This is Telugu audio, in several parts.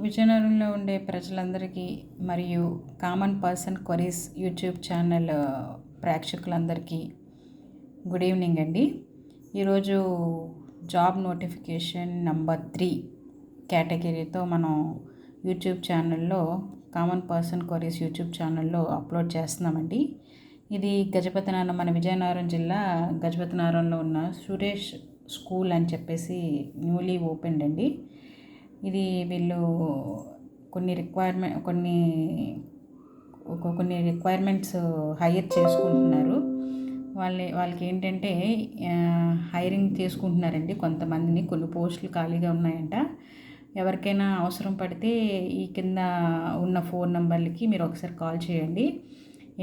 విజయనగరంలో ఉండే ప్రజలందరికీ మరియు common person queries YouTube channel ప్రేక్షకులందరికీ గుడ్ ఈవినింగ్ అండి. ఈరోజు జాబ్ నోటిఫికేషన్ నంబర్ 3 కేటగిరీతో మనం యూట్యూబ్ ఛానల్లో కామన్ పర్సన్ క్వరీస్ యూట్యూబ్ ఛానల్లో అప్లోడ్ చేస్తున్నామండి. ఇది గజపతినగరం, మన విజయనగరం జిల్లా గజపతినగరంలో ఉన్న సురేష్ స్కూల్ అని చెప్పేసి న్యూలీ ఓపెన్డ్ అండి. ఇది వీళ్ళు కొన్ని రిక్వైర్మెంట్స్ హైర్ చేసుకుంటున్నారు. వాళ్ళకి ఏంటంటే హైరింగ్ చేసుకుంటున్నారండి కొంతమందిని. కొన్ని పోస్టులు ఖాళీగా ఉన్నాయంట. ఎవరికైనా అవసరం పడితే ఈ కింద ఉన్న ఫోన్ నెంబర్లకి మీరు ఒకసారి కాల్ చేయండి.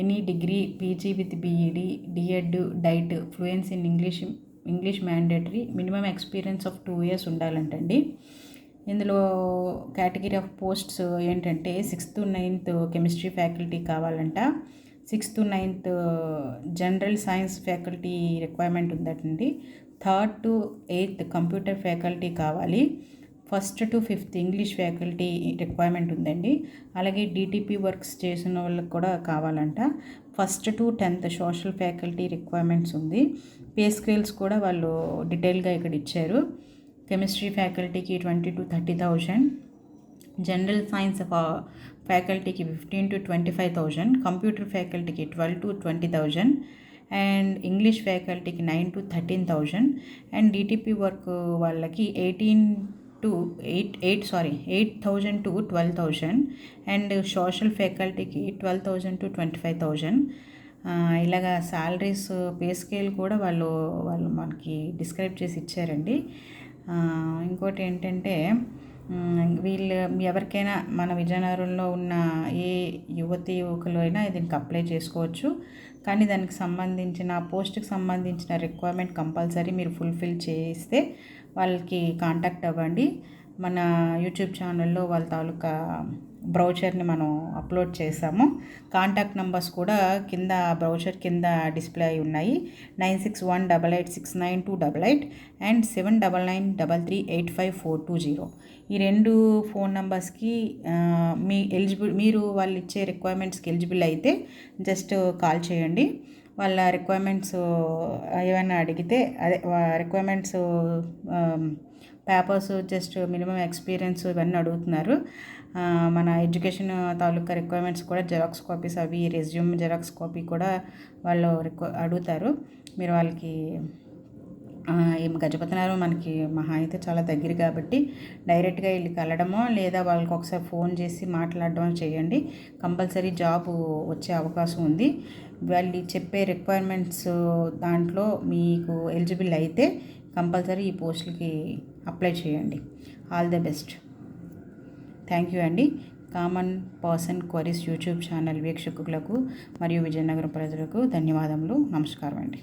Any degree, PG with BEd, DEd, DIET, fluency in English mandatory, minimum experience of 2 years ఉండాలంటండి. ఇందులో కేటగిరీ ఆఫ్ పోస్ట్స్ ఏంటంటే 6th to 9th chemistry faculty కావాలంట. 6th to 9th general science faculty requirement ఉందటండి. 3rd to 8th computer faculty కావాలి. 1st to 5th English faculty requirement ఉందండి. అలాగే డిటిపి వర్క్స్ చేసిన వాళ్ళకి కూడా కావాలంట. 1st to 10th social faculty requirements ఉంది. పే స్కేల్స్ కూడా వాళ్ళు డీటెయిల్గా ఇక్కడ ఇచ్చారు. కెమిస్ట్రీ ఫ్యాకల్టీకి 20,000 to 30,000, జనరల్ సైన్స్ ఫ్యాకల్టీకి 15,000 to 25,000, కంప్యూటర్ ఫ్యాకల్టీకి 12,000 to 20,000, అండ్ ఇంగ్లీష్ ఫ్యాకల్టీకి 9,000 to 13,000, అండ్ డిటిపి వర్క్ వాళ్ళకి 8,000 to 12,000, అండ్ సోషల్ ఫ్యాకల్టీకి 12,000 to 25,000. ఇలాగా శాలరీస్, పే స్కేల్ కూడా వాళ్ళు మనకి డిస్క్రైబ్ చేసి ఇచ్చారండి. ఇంకోటి ఏంటంటే వీళ్ళు ఎవరికైనా మన విజయనగరంలో ఉన్న ఏ యువకులు అయినా దీనికి అప్లై చేసుకోవచ్చు. కానీ దానికి సంబంధించిన పోస్ట్కి సంబంధించిన రిక్వైర్మెంట్ కంపల్సరీ మీరు ఫుల్ఫిల్ చేస్తే వాళ్ళకి కాంటాక్ట్ అవ్వండి. మన యూట్యూబ్ ఛానల్లో వాళ్ళ తాలూకా బ్రౌచర్ని మనం అప్లోడ్ చేసాము. కాంటాక్ట్ నెంబర్స్ కూడా కింద బ్రౌచర్ కింద డిస్ప్లే అయి ఉన్నాయి. 9618869288 అండ్ 7993385420. ఈ 2 ఫోన్ నెంబర్స్కి మీరు వాళ్ళు ఇచ్చే రిక్వైర్మెంట్స్కి ఎలిజిబుల్ అయితే జస్ట్ కాల్ చేయండి. వాళ్ళ రిక్వైర్మెంట్స్ ఏమైనా అడిగితే requirements papers, just minimum experience ఇవన్నీ అడుగుతున్నారు. మన ఎడ్యుకేషన్ తాలూకా రిక్వైర్మెంట్స్ కూడా జెరాక్స్ కాపీస్, అవి రెజ్యూమ్ జెరాక్స్ కాపీ కూడా వాళ్ళు అడుగుతారు. మీరు వాళ్ళకి గజపతినగరం మనకి మహా అయితే చాలా దగ్గర కాబట్టి డైరెక్ట్గా వెళ్ళి కలడమో లేదా వాళ్ళకి ఒకసారి ఫోన్ చేసి మాట్లాడడమో చేయండి. కంపల్సరీ జాబ్ వచ్చే అవకాశం ఉంది. వాళ్ళు చెప్పే రిక్వైర్మెంట్స్ దాంట్లో మీకు ఎలిజిబుల్ అయితే కంపల్సరీ ఈ పోస్టులకి అప్లై చేయండి. All the best. Thank you అండి. Common person queries YouTube channel వీక్షకులకు మరియు విజయనగరం ప్రజలకు ధన్యవాదములు. నమస్కారం అండి.